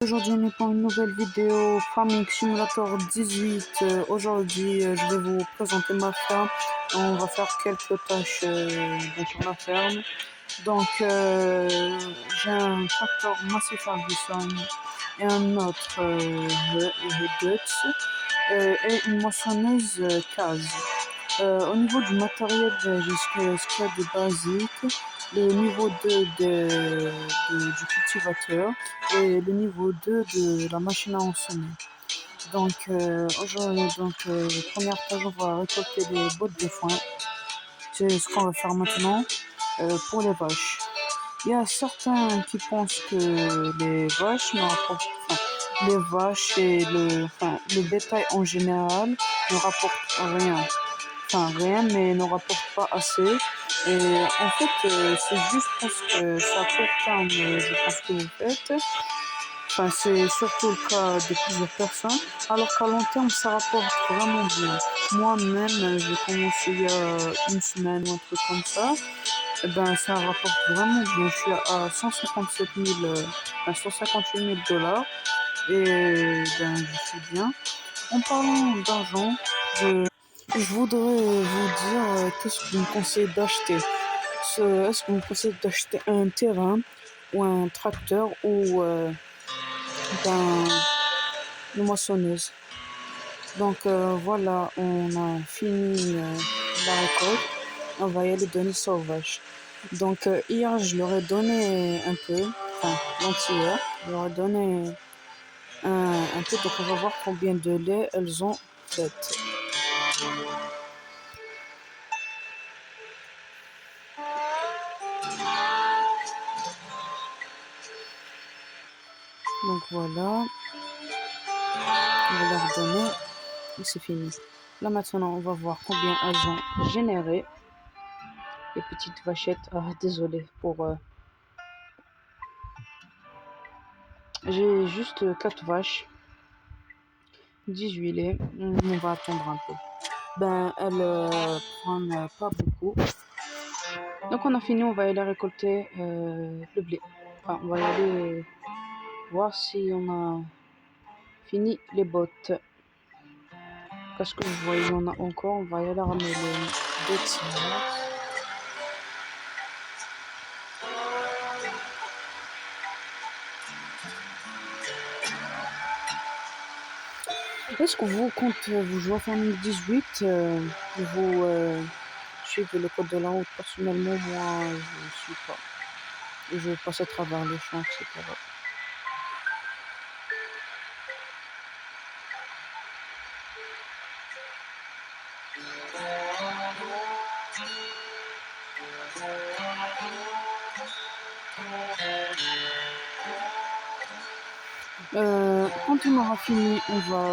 Aujourd'hui, on est pour une nouvelle vidéo Farming Simulator 18. Aujourd'hui, je vais vous présenter ma ferme. On va faire quelques tâches sur la ferme. Donc, j'ai un tracteur Massey Ferguson et un autre Dutch et une moissonneuse Case. Au niveau du matériel, j'ai ce qu'il y a de basique, le niveau 2 du cultivateur et le niveau 2 de la machine à ensommer. Donc, aujourd'hui, première tâche, on va récolter les bottes de foin. C'est ce qu'on va faire maintenant pour les vaches. Il y a certains qui pensent que les vaches ne rapportent, les vaches et le bétail en général ne rapportent rien. Rien, mais ne rapporte pas assez. Et en fait, c'est juste parce que c'est à court terme, je pense que vous faites. C'est surtout le cas de plusieurs personnes, alors qu'à long terme, ça rapporte vraiment bien. Moi-même, j'ai commencé il y a une semaine ou un truc comme ça. Et ça rapporte vraiment bien. Je suis à 157 000, 158 000 dollars. Et je suis bien. En parlant d'argent, je voudrais vous dire qu'est-ce que vous me conseillez d'acheter. Est-ce que vous me conseillez d'acheter un terrain ou un tracteur ou ben, une moissonneuse. Donc voilà, on a fini la récolte. On va y aller donner sauvage. Donc hier, je leur ai donné un peu, l'anti-hier, je leur ai donné un peu, donc on va voir combien de lait elles ont fait. Donc voilà, on va leur donner et c'est fini. Là maintenant, on va voir combien elles ont généré. Les petites vachettes. Ah, désolé pour. J'ai juste 4 vaches, 18 laits. On va attendre un peu. Elles prennent pas beaucoup. Donc on a fini, on va aller récolter le blé. On va y aller voir si on a fini les bottes. Parce que je vois, il y en a encore. On va y aller ramener les bottes. Est-ce que vous, quand vous jouez à Farming 18, vous suivez le code de la route? Personnellement, moi, je ne suis pas. Je passe à travers les champs, etc. Quand on aura fini, on va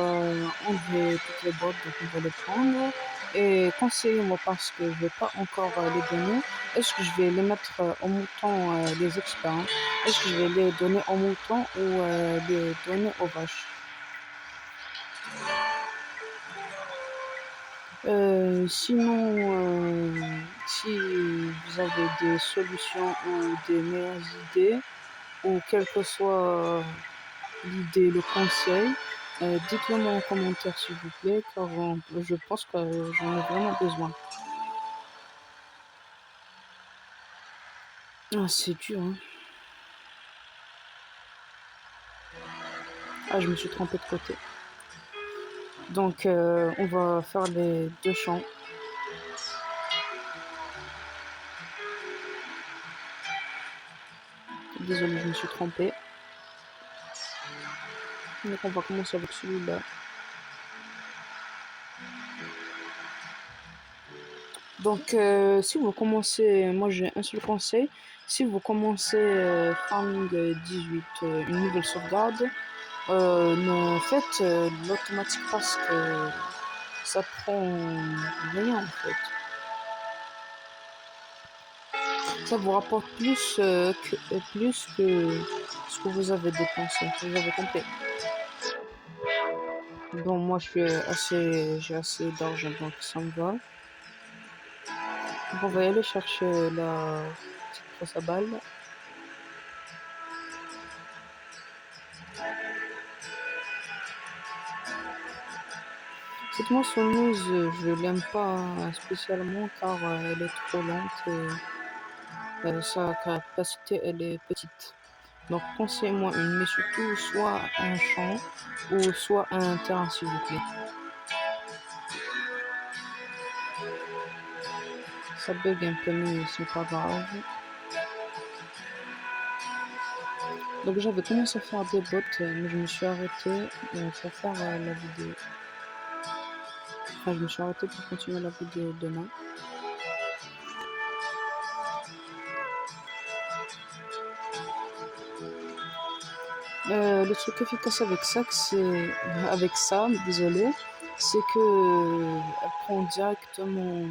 enlever toutes les bottes, donc on va les prendre et conseiller-moi parce que je vais pas encore les donner. Est-ce que je vais les mettre en mouton les experts? Est-ce que je vais les donner en mouton ou les donner aux vaches? Sinon, si vous avez des solutions ou des meilleures idées, ou quelle que soit l'idée, le conseil, dites-le moi en commentaire s'il vous plaît, car je pense que j'en ai vraiment besoin. Ah, c'est dur, hein. Ah, je me suis trompée de côté. Donc, on va faire les deux champs. Désolé, je me suis trompée. Donc, on va commencer avec celui-là. Donc, si vous commencez, moi j'ai un seul conseil, si vous commencez Farming 18, une nouvelle sauvegarde, ne faites l'automatique parce que ça prend rien en fait. Ça vous rapporte plus que ce que vous avez dépensé. Vous avez compris. Bon, moi j'ai assez d'argent donc ça me va. Donc, on va aller chercher la petite presse à balles. Cette moissonneuse, je l'aime pas spécialement car elle est trop lente et sa capacité elle est petite. Donc conseillez-moi une, mais surtout soit un champ ou soit un terrain s'il vous plaît. Ça bug un peu mais c'est pas grave. Donc j'avais commencé à faire des bots mais je me suis arrêté pour faire la vidéo. Enfin je me suis arrêté pour continuer la vidéo demain. Le truc efficace avec ça, désolé, c'est que elle prend directement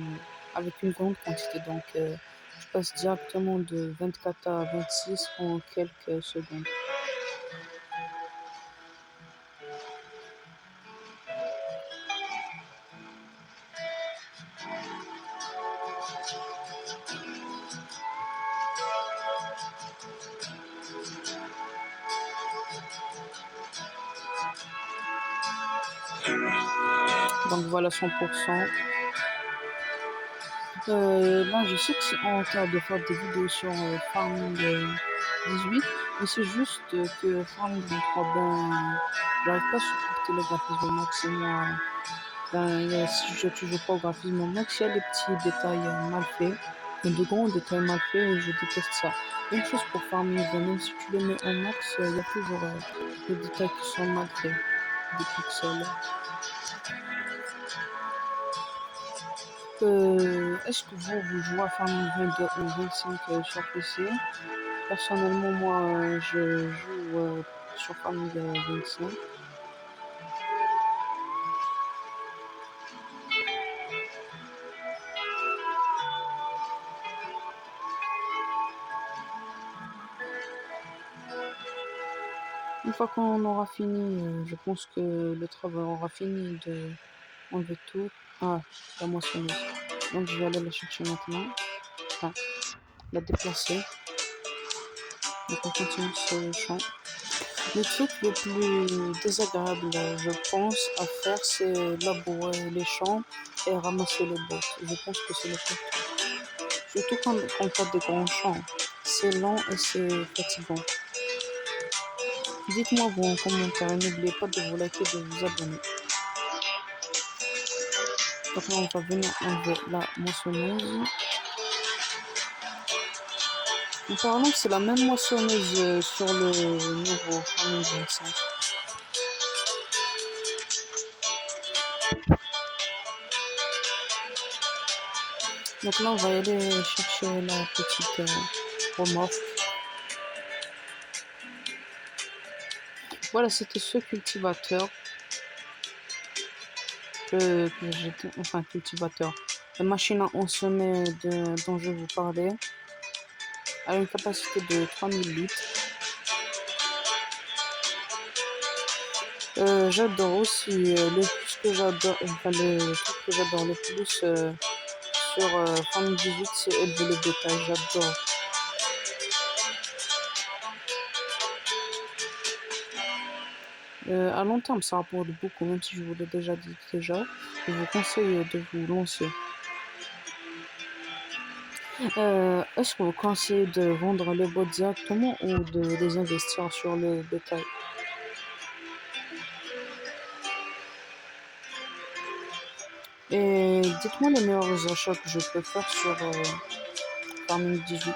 avec une grande quantité. Donc, je passe directement de 24 à 26 en quelques secondes. Donc voilà 100%. Là, je sais que c'est en train de faire des vidéos sur Farming 18, mais c'est juste que Farming 23, ben, j'arrive pas à supporter le graphisme max et moi. Ben, si je toujours pas au graphisme max, il y a des petits détails mal faits, mais de grands détails mal faits et je déteste ça. Même chose pour Farming, même si tu les mets en max, il y a toujours des détails qui sont mal faits, des pixels. Est-ce que vous jouez à Farming 22 ou 25 sur PC? Personnellement, moi, je joue sur Farming 25. Une fois qu'on aura fini, je pense que le travail aura fini de enlever tout. Ah, la moissonneuse. Donc je vais aller la chercher maintenant. Enfin, la déplacer. Donc on continue ce champ. Le truc le plus désagréable, je pense, à faire, c'est labourer les champs et ramasser les bottes. Je pense que c'est le pire truc. Surtout quand on fait des grands champs. C'est lent et c'est fatigant. Dites-moi vous en commentaire et n'oubliez pas de vous liker et de vous abonner. Donc là, on va venir enlever la moissonneuse. En parlant, c'est la même moissonneuse sur le nouveau Farming 25. Donc là, on va aller chercher la petite remorque. Voilà, c'était ce cultivateur que j'étais, enfin cultivateur. La machine à ensemer dont je vous parlais a une capacité de 3000 litres. J'adore aussi le plus que j'adore, enfin le truc que j'adore le plus sur Farming 18, c'est élever le bétail. J'adore. À long terme, ça rapporte beaucoup, même si je vous l'ai déjà dit déjà. Je vous conseille de vous lancer. Est-ce que vous conseillez de vendre les bots directement ou de les investir sur le bétail? Et dites-moi les meilleurs achats que je peux faire sur Farming 18.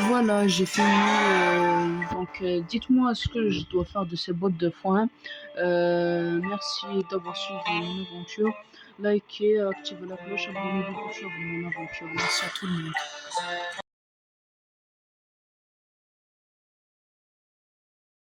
Voilà, j'ai fini. Donc, dites-moi ce que je dois faire de ces bottes de foin. Merci d'avoir suivi mon aventure. Likez, activez la cloche, abonnez-vous pour suivre mon aventure. Merci à tout le monde.